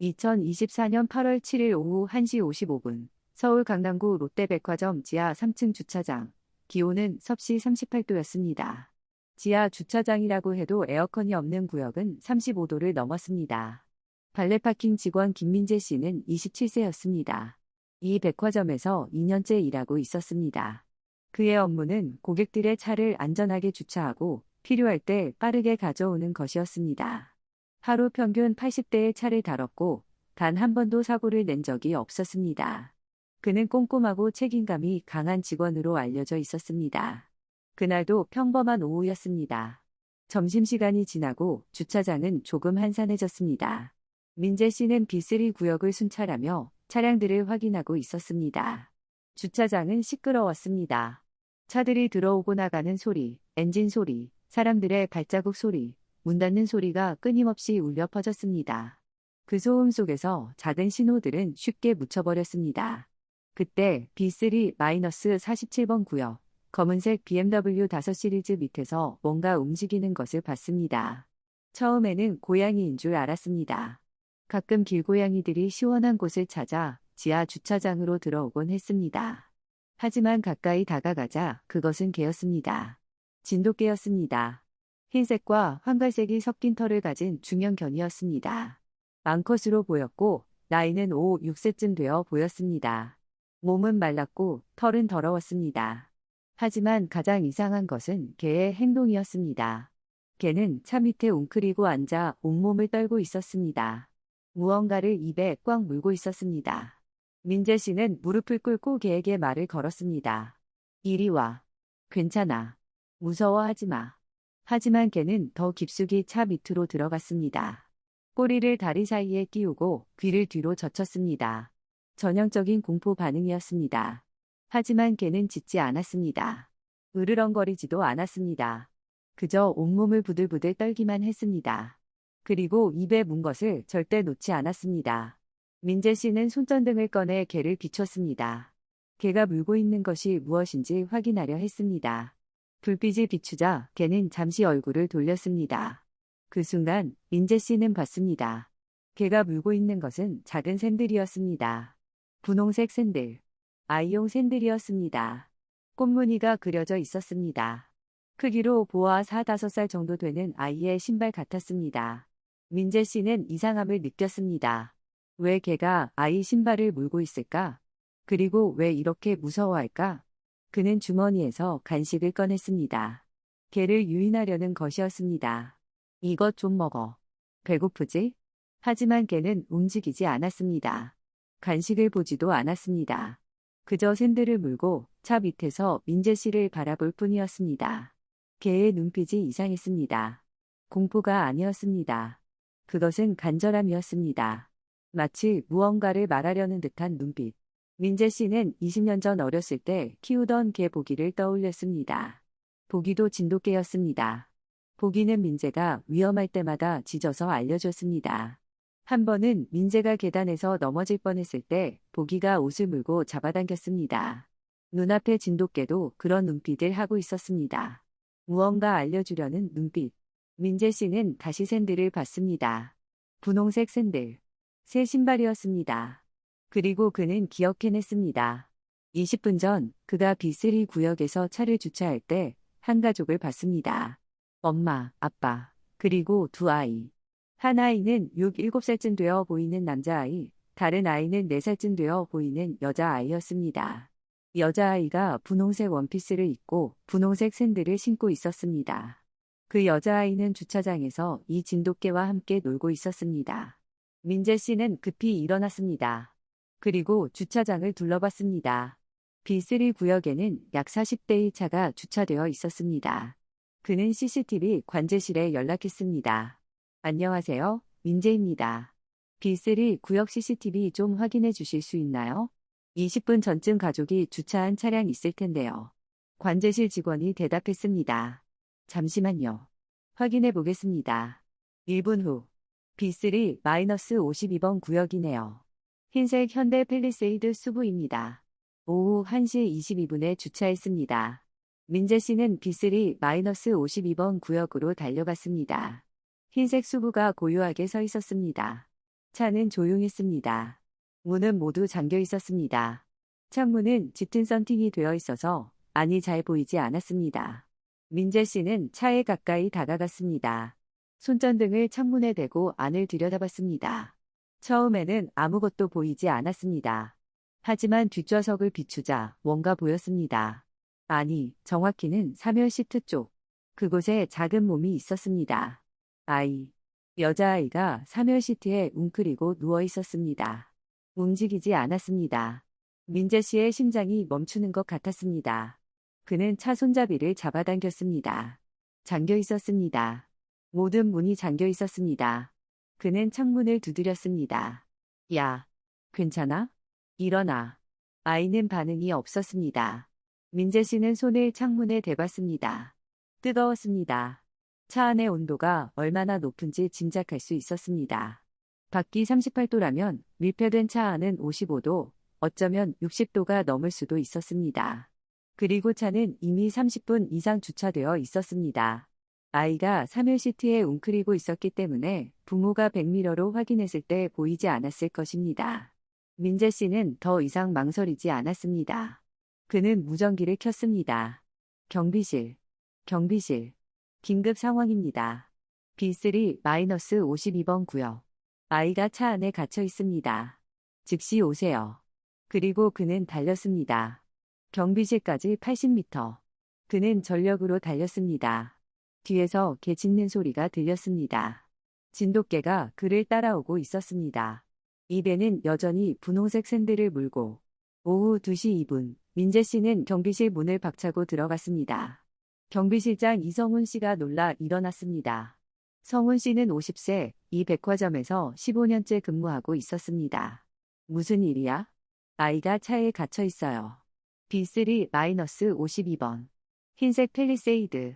2024년 8월 7일 오후 1시 55분 서울 강남구 롯데백화점 지하 3층 주차장. 기온은 섭씨 38도였습니다. 지하 주차장이라고 해도 에어컨이 없는 구역은 35도를 넘었습니다. 발레파킹 직원 김민재 씨는 27세였습니다. 이 백화점에서 2년째 일하고 있었습니다. 그의 업무는 고객들의 차를 안전하게 주차하고 필요할 때 빠르게 가져오는 것이었습니다. 하루 평균 80대의 차를 다뤘고 단 한 번도 사고를 낸 적이 없었습니다. 그는 꼼꼼하고 책임감이 강한 직원으로 알려져 있었습니다. 그날도 평범한 오후였습니다. 점심시간이 지나고 주차장은 조금 한산해졌습니다. 민재 씨는 B3 구역을 순찰하며 차량들을 확인하고 있었습니다. 주차장은 시끄러웠습니다. 차들이 들어오고 나가는 소리, 엔진 소리, 사람들의 발자국 소리, 문 닫는 소리가 끊임없이 울려 퍼졌습니다. 그 소음 속에서 작은 신호들은 쉽게 묻혀버렸습니다. 그때 B3-47번 구역, 검은색 BMW 5 시리즈 밑에서 뭔가 움직이는 것을 봤습니다. 처음에는 고양이인 줄 알았습니다. 가끔 길고양이들이 시원한 곳을 찾아 지하 주차장으로 들어오곤 했습니다. 하지만 가까이 다가가자 그것은 개였습니다. 진돗개였습니다. 흰색과 황갈색이 섞인 털을 가진 중형견이었습니다. 암컷으로 보였고 나이는 5, 6세쯤 되어 보였습니다. 몸은 말랐고 털은 더러웠습니다. 하지만 가장 이상한 것은 개의 행동이었습니다. 개는 차 밑에 웅크리고 앉아 온몸을 떨고 있었습니다. 무언가를 입에 꽉 물고 있었습니다. 민재 씨는 무릎을 꿇고 개에게 말을 걸었습니다. 이리 와. 괜찮아. 무서워하지 마. 하지만 개는 더 깊숙이 차 밑으로 들어갔습니다. 꼬리를 다리 사이에 끼우고 귀를 뒤로 젖혔습니다. 전형적인 공포 반응이었습니다. 하지만 개는 짖지 않았습니다. 으르렁거리지도 않았습니다. 그저 온몸을 부들부들 떨기만 했습니다. 그리고 입에 문 것을 절대 놓지 않았습니다. 민재 씨는 손전등을 꺼내 개를 비췄습니다. 개가 물고 있는 것이 무엇인지 확인하려 했습니다. 불빛이 비추자 개는 잠시 얼굴을 돌렸습니다. 그 순간 민재 씨는 봤습니다. 개가 물고 있는 것은 작은 샌들이었습니다. 분홍색 샌들. 아이용 샌들이었습니다. 꽃무늬가 그려져 있었습니다. 크기로 보아 4, 5살 정도 되는 아이의 신발 같았습니다. 민재 씨는 이상함을 느꼈습니다. 왜 개가 아이 신발을 물고 있을까? 그리고 왜 이렇게 무서워할까? 그는 주머니에서 간식을 꺼냈습니다. 개를 유인하려는 것이었습니다. 이것 좀 먹어. 배고프지? 하지만 개는 움직이지 않았습니다. 간식을 보지도 않았습니다. 그저 샌들을 물고 차 밑에서 민재 씨를 바라볼 뿐이었습니다. 개의 눈빛이 이상했습니다. 공포가 아니었습니다. 그것은 간절함이었습니다. 마치 무언가를 말하려는 듯한 눈빛. 민재 씨는 20년 전 어렸을 때 키우던 개 보기를 떠올렸습니다. 보기도 진돗개였습니다. 보기는 민재가 위험할 때마다 짖어서 알려줬습니다. 한 번은 민재가 계단에서 넘어질 뻔했을 때 보기가 옷을 물고 잡아당겼습니다. 눈앞의 진돗개도 그런 눈빛을 하고 있었습니다. 무언가 알려주려는 눈빛. 민재 씨는 다시 샌들을 봤습니다. 분홍색 샌들. 새 신발이었습니다. 그리고 그는 기억해냈습니다. 20분 전 그가 B3 구역에서 차를 주차할 때 한 가족을 봤습니다. 엄마, 아빠, 그리고 두 아이. 한 아이는 6, 7살쯤 되어 보이는 남자아이, 다른 아이는 4살쯤 되어 보이는 여자아이였습니다. 여자아이가 분홍색 원피스를 입고 분홍색 샌들을 신고 있었습니다. 그 여자아이는 주차장에서 이 진돗개와 함께 놀고 있었습니다. 민재 씨는 급히 일어났습니다. 그리고 주차장을 둘러봤습니다. B3 구역에는 약 40대의 차가 주차되어 있었습니다. 그는 CCTV 관제실에 연락했습니다. 안녕하세요, 민재입니다. B3 구역 CCTV 좀 확인해 주실 수 있나요? 20분 전쯤 가족이 주차한 차량 있을 텐데요. 관제실 직원이 대답했습니다. 잠시만요. 확인해 보겠습니다. 1분 후. B3-52번 구역이네요. 흰색 현대 팰리세이드 수부입니다. 오후 1시 22분에 주차했습니다. 민재 씨는 B3-52번 구역으로 달려갔습니다. 흰색 수부가 고요하게 서 있었습니다. 차는 조용했습니다. 문은 모두 잠겨 있었습니다. 창문은 짙은 썬팅이 되어 있어서 안이 잘 보이지 않았습니다. 민재 씨는 차에 가까이 다가갔습니다. 손전등을 창문에 대고 안을 들여다봤습니다. 처음에는 아무것도 보이지 않았습니다. 하지만 뒷좌석을 비추자 뭔가 보였습니다. 아니, 정확히는 사면 시트 쪽. 그곳에 작은 몸이 있었습니다. 아이. 여자아이가 사면 시트에 웅크리고 누워 있었습니다. 움직이지 않았습니다. 민재 씨의 심장이 멈추는 것 같았습니다. 그는 차 손잡이를 잡아당겼습니다. 잠겨 있었습니다. 모든 문이 잠겨 있었습니다. 그는 창문을 두드렸습니다. 야, 괜찮아? 일어나. 아이는 반응이 없었습니다. 민재 씨는 손을 창문에 대봤습니다. 뜨거웠습니다. 차 안의 온도가 얼마나 높은지 짐작할 수 있었습니다. 밖이 38도라면 밀폐된 차 안은 55도, 어쩌면 60도가 넘을 수도 있었습니다. 그리고 차는 이미 30분 이상 주차되어 있었습니다. 아이가 사면 시트에 웅크리고 있었기 때문에 부모가 백미러로 확인했을 때 보이지 않았을 것입니다. 민재 씨는 더 이상 망설이지 않았습니다. 그는 무전기를 켰습니다. 경비실. 긴급 상황입니다. B3-52번 구역. 아이가 차 안에 갇혀 있습니다. 즉시 오세요. 그리고 그는 달렸습니다. 경비실까지 80m. 그는 전력으로 달렸습니다. 뒤에서 개 짖는 소리가 들렸습니다. 진돗개가 그를 따라오고 있었습니다. 입에는 여전히 분홍색 샌들을 물고. 오후 2시 2분, 민재 씨는 경비실 문을 박차고 들어갔습니다. 경비실장 이성훈 씨가 놀라 일어났습니다. 성훈 씨는 50세, 이 백화점에서 15년째 근무하고 있었습니다. 무슨 일이야? 아이가 차에 갇혀 있어요. B3-52번. 흰색 펠리세이드.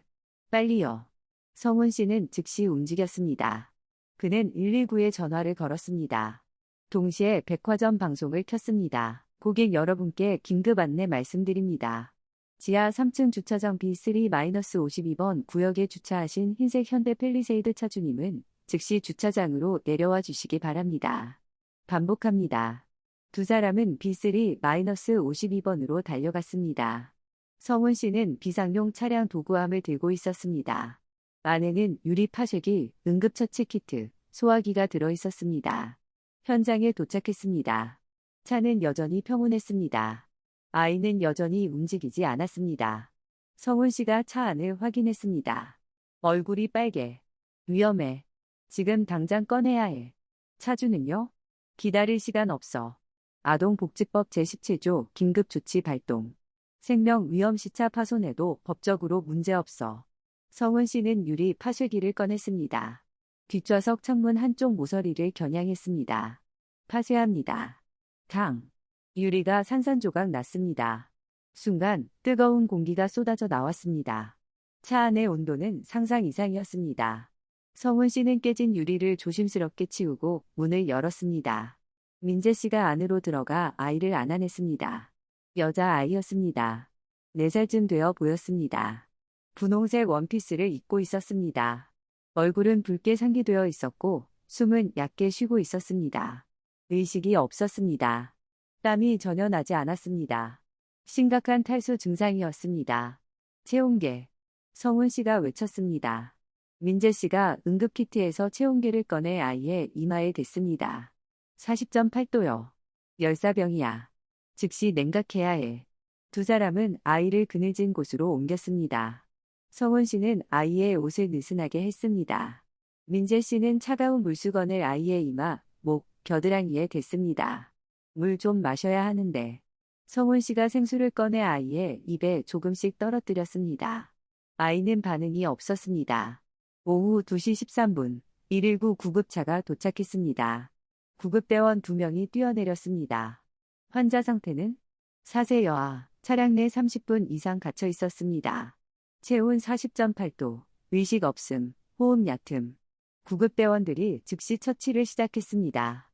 빨리요. 성훈 씨는 즉시 움직였습니다. 그는 119에 전화를 걸었습니다. 동시에 백화점 방송을 켰습니다. 고객 여러분께 긴급 안내 말씀드립니다. 지하 3층 주차장 B3-52번 구역에 주차하신 흰색 현대 펠리세이드 차주님은 즉시 주차장으로 내려와 주시기 바랍니다. 반복합니다. 두 사람은 B3-52번으로 달려갔습니다. 성훈 씨는 비상용 차량 도구함을 들고 있었습니다. 안에는 유리 파쇄기, 응급처치 키트, 소화기가 들어 있었습니다. 현장에 도착했습니다. 차는 여전히 평온했습니다. 아이는 여전히 움직이지 않았습니다. 성훈 씨가 차 안을 확인했습니다. 얼굴이 빨개. 위험해. 지금 당장 꺼내야 해. 차주는요? 기다릴 시간 없어. 아동복지법 제17조 긴급조치 발동. 생명위험시차 파손에도 법적으로 문제없어. 성훈 씨는 유리 파쇄기를 꺼냈습니다. 뒷좌석 창문 한쪽 모서리를 겨냥했습니다. 파쇄합니다. 탕. 유리가 산산조각 났습니다. 순간 뜨거운 공기가 쏟아져 나왔습니다. 차 안의 온도는 상상 이상이었습니다. 성훈 씨는 깨진 유리를 조심스럽게 치우고 문을 열었습니다. 민재 씨가 안으로 들어가 아이를 안아냈습니다. 여자아이였습니다. 4살쯤 되어 보였습니다. 분홍색 원피스를 입고 있었습니다. 얼굴은 붉게 상기되어 있었고 숨은 얕게 쉬고 있었습니다. 의식이 없었습니다. 땀이 전혀 나지 않았습니다. 심각한 탈수 증상이었습니다. 체온계. 성훈 씨가 외쳤습니다. 민재 씨가 응급키트에서 체온계를 꺼내 아이의 이마에 댔습니다. 40.8도요. 열사병이야. 즉시 냉각해야 해. 두 사람은 아이를 그늘진 곳으로 옮겼습니다. 성훈 씨는 아이의 옷을 느슨하게 했습니다. 민재 씨는 차가운 물수건을 아이의 이마, 목, 겨드랑이에 댔습니다. 물 좀 마셔야 하는데. 성훈 씨가 생수를 꺼내 아이의 입에 조금씩 떨어뜨렸습니다. 아이는 반응이 없었습니다. 오후 2시 13분, 119 구급차가 도착했습니다. 구급대원 2명이 뛰어내렸습니다. 환자 상태는? 4세 여아, 차량 내 30분 이상 갇혀 있었습니다. 체온 40.8도, 의식 없음, 호흡 얕음. 구급대원들이 즉시 처치를 시작했습니다.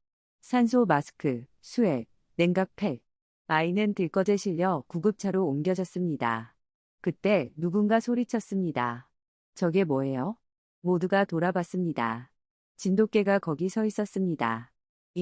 산소 마스크, 수액, 냉각팩. 아이는 들것에 실려 구급차로 옮겨졌습니다. 그때 누군가 소리쳤습니다. 저게 뭐예요? 모두가 돌아봤습니다. 진돗개가 거기 서 있었습니다.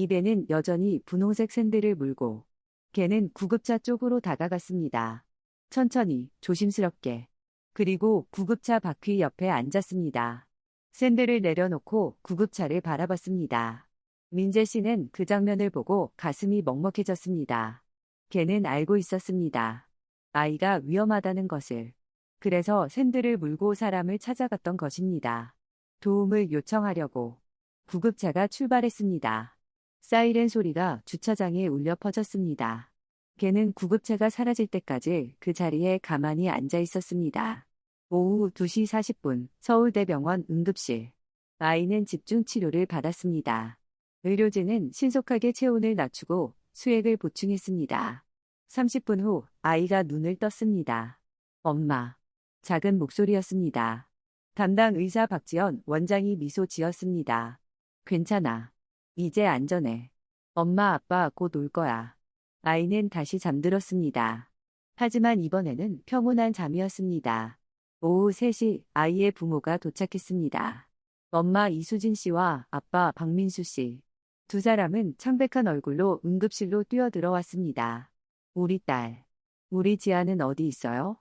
입에는 여전히 분홍색 샌들을 물고 걔는 구급차 쪽으로 다가갔습니다. 천천히, 조심스럽게. 그리고 구급차 바퀴 옆에 앉았습니다. 샌들을 내려놓고 구급차를 바라봤습니다. 민재 씨는 그 장면을 보고 가슴이 먹먹해졌습니다. 걔는 알고 있었습니다. 아이가 위험하다는 것을. 그래서 샌들을 물고 사람을 찾아갔던 것입니다. 도움을 요청하려고. 구급차가 출발했습니다. 사이렌 소리가 주차장에 울려 퍼졌습니다. 걔는 구급차가 사라질 때까지 그 자리에 가만히 앉아 있었습니다. 오후 2시 40분 서울대병원 응급실. 아이는 집중 치료를 받았습니다. 의료진은 신속하게 체온을 낮추고 수액을 보충했습니다. 30분 후 아이가 눈을 떴습니다. 엄마. 작은 목소리였습니다. 담당 의사 박지연 원장이 미소 지었습니다. 괜찮아. 이제 안전해. 엄마 아빠 곧 올 거야. 아이는 다시 잠들었습니다. 하지만 이번에는 평온한 잠이었습니다. 오후 3시 아이의 부모가 도착했습니다. 엄마 이수진 씨와 아빠 박민수 씨. 두 사람은 창백한 얼굴로 응급실로 뛰어들어왔습니다. 우리 딸. 우리 지아는 어디 있어요?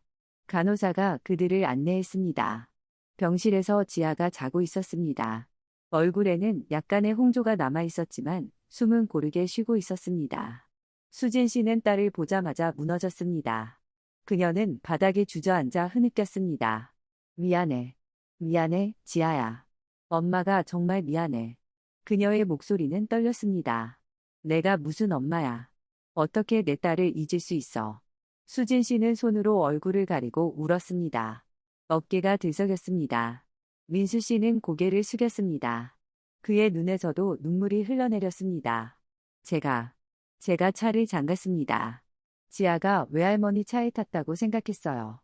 간호사가 그들을 안내했습니다. 병실에서 지아가 자고 있었습니다. 얼굴에는 약간의 홍조가 남아 있었지만 숨은 고르게 쉬고 있었습니다. 수진 씨는 딸을 보자마자 무너졌습니다. 그녀는 바닥에 주저앉아 흐느꼈습니다. 미안해. 미안해, 지아야. 엄마가 정말 미안해. 그녀의 목소리는 떨렸습니다. 내가 무슨 엄마야. 어떻게 내 딸을 잊을 수 있어. 수진 씨는 손으로 얼굴을 가리고 울었습니다. 어깨가 들썩였습니다. 민수 씨는 고개를 숙였습니다. 그의 눈에서도 눈물이 흘러내렸습니다. 제가 차를 잠갔습니다. 지아가 외할머니 차에 탔다고 생각했어요.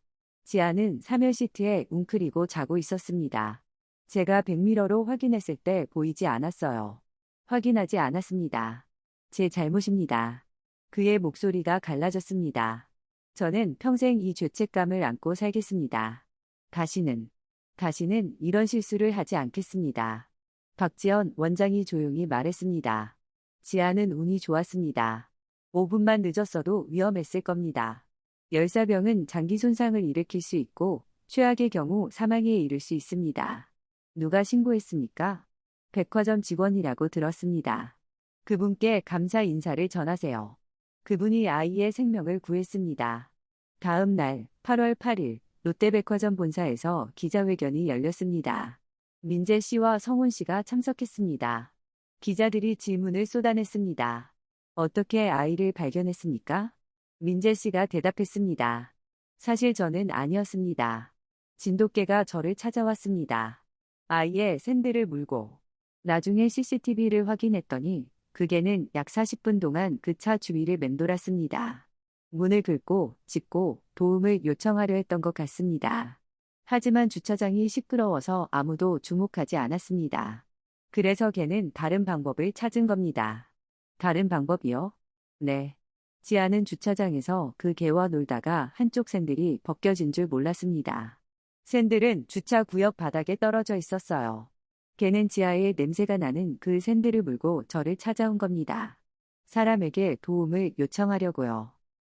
지아는 3열 시트에 웅크리고 자고 있었습니다. 제가 백미러로 확인했을 때 보이지 않았어요. 확인하지 않았습니다. 제 잘못입니다. 그의 목소리가 갈라졌습니다. 저는 평생 이 죄책감을 안고 살겠습니다. 다시는 이런 실수를 하지 않겠습니다. 박지연 원장이 조용히 말했습니다. 지아는 운이 좋았습니다. 5분만 늦었어도 위험했을 겁니다. 열사병은 장기 손상을 일으킬 수 있고 최악의 경우 사망에 이를 수 있습니다. 누가 신고했습니까? 백화점 직원이라고 들었습니다. 그분께 감사 인사를 전하세요. 그분이 아이의 생명을 구했습니다. 다음 날 8월 8일 롯데백화점 본사에서 기자회견이 열렸습니다. 민재 씨와 성훈 씨가 참석했습니다. 기자들이 질문을 쏟아냈습니다. 어떻게 아이를 발견했습니까? 민재 씨가 대답했습니다. 사실 저는 아니었습니다. 진돗개가 저를 찾아왔습니다. 아이의 샌들을 물고. 나중에 CCTV를 확인했더니 그 개는 약 40분 동안 그 차 주위를 맴돌았습니다. 문을 긁고 짚고 도움을 요청하려 했던 것 같습니다. 하지만 주차장이 시끄러워서 아무도 주목하지 않았습니다. 그래서 걔는 다른 방법을 찾은 겁니다. 다른 방법이요? 네. 지아는 주차장에서 그 개와 놀다가 한쪽 샌들이 벗겨진 줄 몰랐습니다. 샌들은 주차 구역 바닥에 떨어져 있었어요. 걔는 지아의 냄새가 나는 그 샌들을 물고 저를 찾아온 겁니다. 사람에게 도움을 요청하려고요.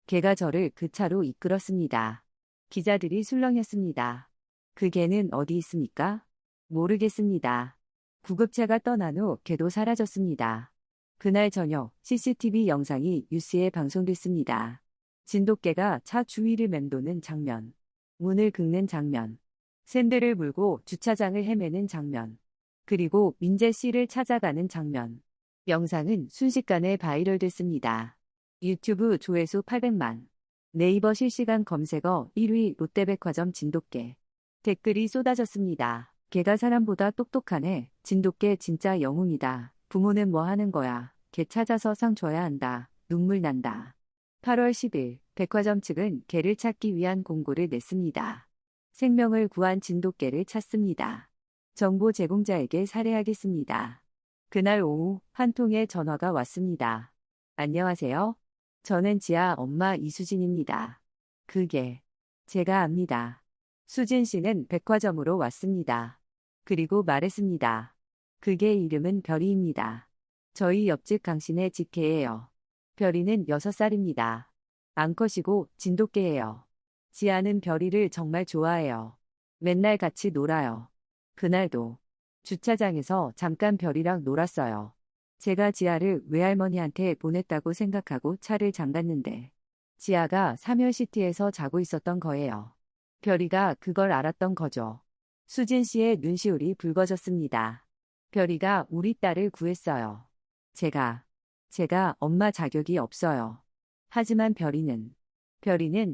걔가 저를 그 차로 이끌었습니다. 기자들이 술렁였습니다. 그 개는 어디 있습니까? 모르겠습니다. 구급차가 떠난 후 걔도 사라졌습니다. 그날 저녁 CCTV 영상이 뉴스에 방송됐습니다. 진돗개가 차 주위를 맴도는 장면. 문을 긁는 장면. 샌들을 물고 주차장을 헤매는 장면. 그리고 민재 씨를 찾아가는 장면. 영상은 순식간에 바이럴됐습니다. 유튜브 조회수 800만. 네이버 실시간 검색어 1위 롯데백화점 진돗개. 댓글이 쏟아졌습니다. 걔가 사람보다 똑똑하네. 진돗개 진짜 영웅이다. 부모는 뭐 하는 거야. 걔 찾아서 상 줘야 한다. 눈물 난다. 8월 10일 백화점 측은 개를 찾기 위한 공고를 냈습니다. 생명을 구한 진돗개를 찾습니다. 정보 제공자에게 살해하겠습니다. 그날 오후 한 통의 전화가 왔습니다. 안녕하세요. 저는 지아 엄마 이수진입니다. 그게 제가 압니다. 수진 씨는 백화점으로 왔습니다. 그리고 말했습니다. 그게 이름은 별이입니다. 저희 옆집 강씨네 집 개예요. 별이는 6살입니다. 암컷이고 진돗개예요. 지아는 별이를 정말 좋아해요. 맨날 같이 놀아요. 그날도 주차장에서 잠깐 별이랑 놀았어요. 제가 지아를 외할머니한테 보냈다고 생각하고 차를 잠갔는데 지아가 사면시티에서 자고 있었던 거예요. 별이가 그걸 알았던 거죠. 수진 씨의 눈시울이 붉어졌습니다. 별이가 우리 딸을 구했어요. 제가 엄마 자격이 없어요. 하지만 별이는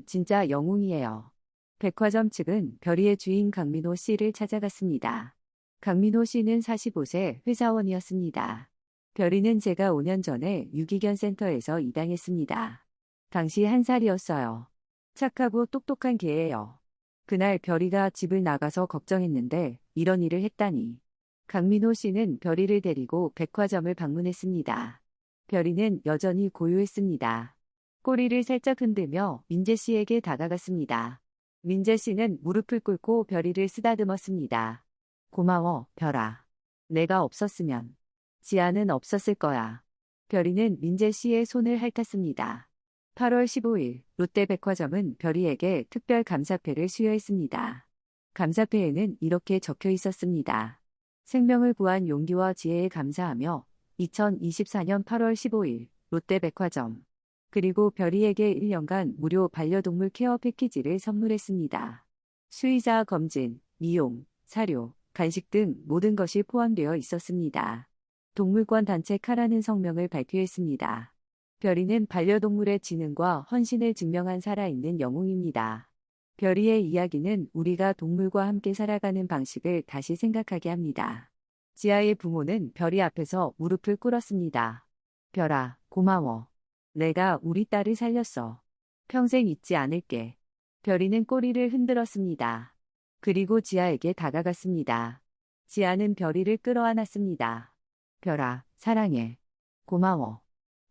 진짜 영웅이에요. 백화점 측은 별이의 주인 강민호 씨를 찾아갔습니다. 강민호 씨는 45세 회사원이었습니다. 별이는 제가 5년 전에 유기견 센터에서 입양했습니다. 당시 1살이었어요. 착하고 똑똑한 개예요. 그날 별이가 집을 나가서 걱정했는데 이런 일을 했다니. 강민호 씨는 별이를 데리고 백화점을 방문했습니다. 별이는 여전히 고요했습니다. 꼬리를 살짝 흔들며 민재 씨에게 다가갔습니다. 민재 씨는 무릎을 꿇고 별이를 쓰다듬었습니다. 고마워, 별아. 내가 없었으면 지아는 없었을 거야. 별이는 민재 씨의 손을 핥았습니다. 8월 15일 롯데백화점은 별이에게 특별 감사패를 수여했습니다. 감사패에는 이렇게 적혀 있었습니다. 생명을 구한 용기와 지혜에 감사하며 2024년 8월 15일 롯데백화점 그리고 별이에게 1년간 무료 반려동물 케어 패키지를 선물했습니다. 수의사 검진, 미용, 사료, 간식 등 모든 것이 포함되어 있었습니다. 동물권 단체 카라는 성명을 발표했습니다. 별이는 반려동물의 지능과 헌신을 증명한 살아있는 영웅입니다. 별이의 이야기는 우리가 동물과 함께 살아가는 방식을 다시 생각하게 합니다. 지아의 부모는 별이 앞에서 무릎을 꿇었습니다. 별아, 고마워. 내가 우리 딸을 살렸어. 평생 잊지 않을게. 별이는 꼬리를 흔들었습니다. 그리고 지아에게 다가갔습니다. 지아는 별이를 끌어안았습니다. 별아, 사랑해. 고마워.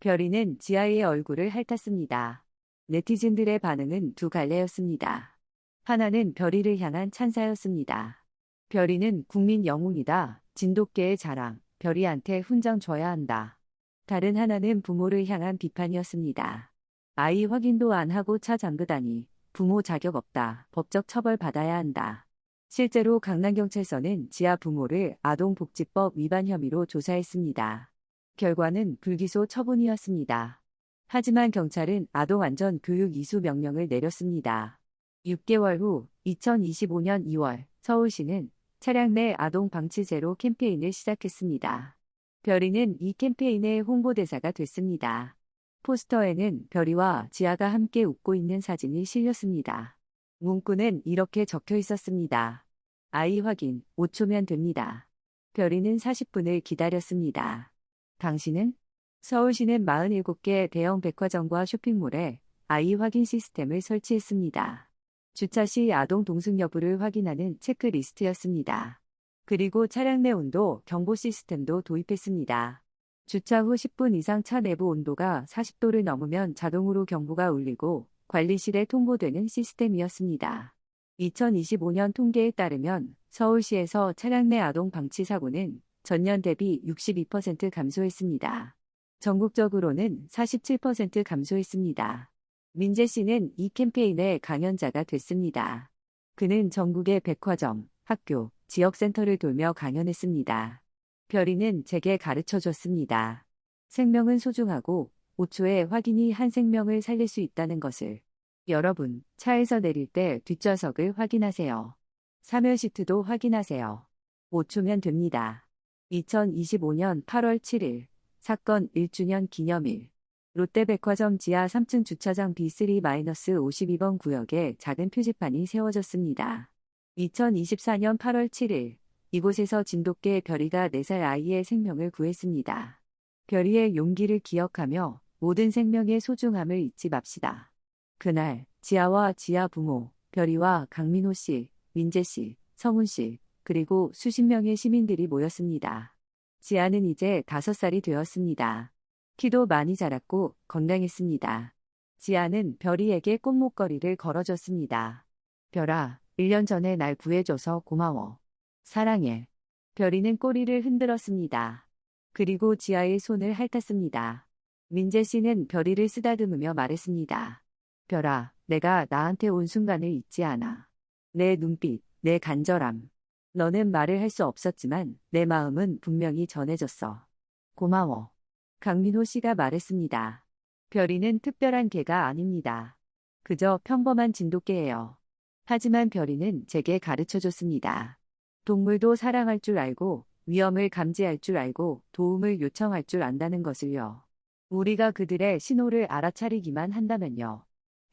별이는 지아의 얼굴을 핥았습니다. 네티즌들의 반응은 두 갈래였습니다. 하나는 별이를 향한 찬사였습니다. 별이는 국민 영웅이다. 진돗개의 자랑. 별이한테 훈장 줘야 한다. 다른 하나는 부모를 향한 비판이었습니다. 아이 확인도 안 하고 차 잠그다니. 부모 자격 없다. 법적 처벌 받아야 한다. 실제로 강남경찰서는 지아 부모를 아동복지법 위반 혐의로 조사했습니다. 결과는 불기소 처분이었습니다. 하지만 경찰은 아동안전교육 이수 명령을 내렸습니다. 6개월 후 2025년 2월 서울시는 차량 내 아동 방치 제로 캠페인을 시작했습니다. 별이는 이 캠페인의 홍보대사가 됐습니다. 포스터에는 별이와 지아가 함께 웃고 있는 사진이 실렸습니다. 문구는 이렇게 적혀 있었습니다. 아이 확인 5초면 됩니다. 별이는 40분을 기다렸습니다. 당신은? 서울시는 47개 대형 백화점과 쇼핑몰에 아이 확인 시스템을 설치했습니다. 주차 시 아동 동승 여부를 확인하는 체크리스트였습니다. 그리고 차량 내 온도 경보 시스템도 도입했습니다. 주차 후 10분 이상 차 내부 온도가 40도를 넘으면 자동으로 경보가 울리고 관리실에 통보되는 시스템이었습니다. 2025년 통계에 따르면 서울시에서 차량 내 아동 방치 사고는 전년 대비 62% 감소했습니다. 전국적으로는 47% 감소했습니다. 민재 씨는 이 캠페인의 강연자가 됐습니다. 그는 전국의 백화점, 학교, 지역센터를 돌며 강연했습니다. 별이는 제게 가르쳐줬습니다. 생명은 소중하고 5초의 확인이 한 생명을 살릴 수 있다는 것을. 여러분, 차에서 내릴 때 뒷좌석을 확인하세요. 사면 시트도 확인하세요. 5초면 됩니다. 2025년 8월 7일 사건 1주년 기념일 롯데백화점 지하 3층 주차장 B3-52번 구역에 작은 표지판이 세워졌습니다. 2024년 8월 7일 이곳에서 진돗개 별이가 4살 아이의 생명을 구했습니다. 별이의 용기를 기억하며 모든 생명의 소중함을 잊지 맙시다. 그날 지아와 지아 부모, 별이와 강민호 씨, 민재 씨, 성훈 씨, 그리고 수십 명의 시민들이 모였습니다. 지아는 이제 5살이 되었습니다. 키도 많이 자랐고 건강했습니다. 지아는 별이에게 꽃목걸이를 걸어줬습니다. 별아, 1년 전에 날 구해줘서 고마워. 사랑해. 별이는 꼬리를 흔들었습니다. 그리고 지아의 손을 핥았습니다. 민재 씨는 별이를 쓰다듬으며 말했습니다. 별아, 내가 나한테 온 순간을 잊지 않아. 내 눈빛, 내 간절함. 너는 말을 할 수 없었지만 내 마음은 분명히 전해졌어. 고마워. 강민호 씨가 말했습니다. 별이는 특별한 개가 아닙니다. 그저 평범한 진돗개예요. 하지만 별이는 제게 가르쳐줬습니다. 동물도 사랑할 줄 알고 위험을 감지할 줄 알고 도움을 요청할 줄 안다는 것을요. 우리가 그들의 신호를 알아차리기만 한다면요.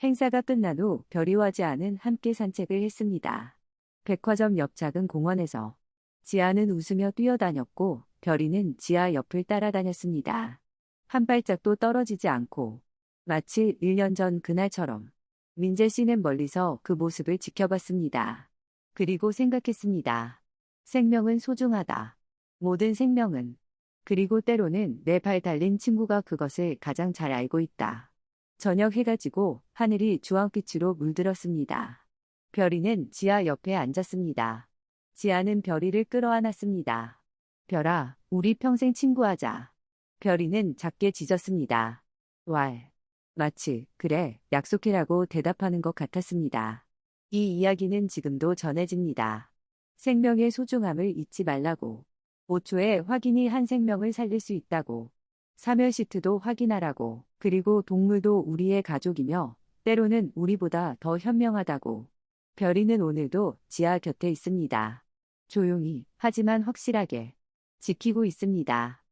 행사가 끝난 후 별이와 지아는 함께 산책을 했습니다. 백화점 옆 작은 공원에서 지아는 웃으며 뛰어다녔고 별이는 지아 옆을 따라다녔습니다. 한 발짝도 떨어지지 않고 마치 1년 전 그날처럼 민재 씨는 멀리서 그 모습을 지켜봤습니다. 그리고 생각했습니다. 생명은 소중하다. 모든 생명은. 그리고 때로는 내 발 달린 친구가 그것을 가장 잘 알고 있다. 저녁 해가 지고 하늘이 주황빛으로 물들었습니다. 별이는 지아 옆에 앉았습니다. 지아는 별이를 끌어안았습니다. 별아, 우리 평생 친구하자. 별이는 작게 짖었습니다. 왈. 마치 그래, 약속해라고 대답하는 것 같았습니다. 이 이야기는 지금도 전해집니다. 생명의 소중함을 잊지 말라고. 5초에 확인이 한 생명을 살릴 수 있다고. 사멸 시트도 확인하라고. 그리고 동물도 우리의 가족이며 때로는 우리보다 더 현명하다고. 별이는 오늘도 지아 곁에 있습니다. 조용히, 하지만 확실하게 지키고 있습니다.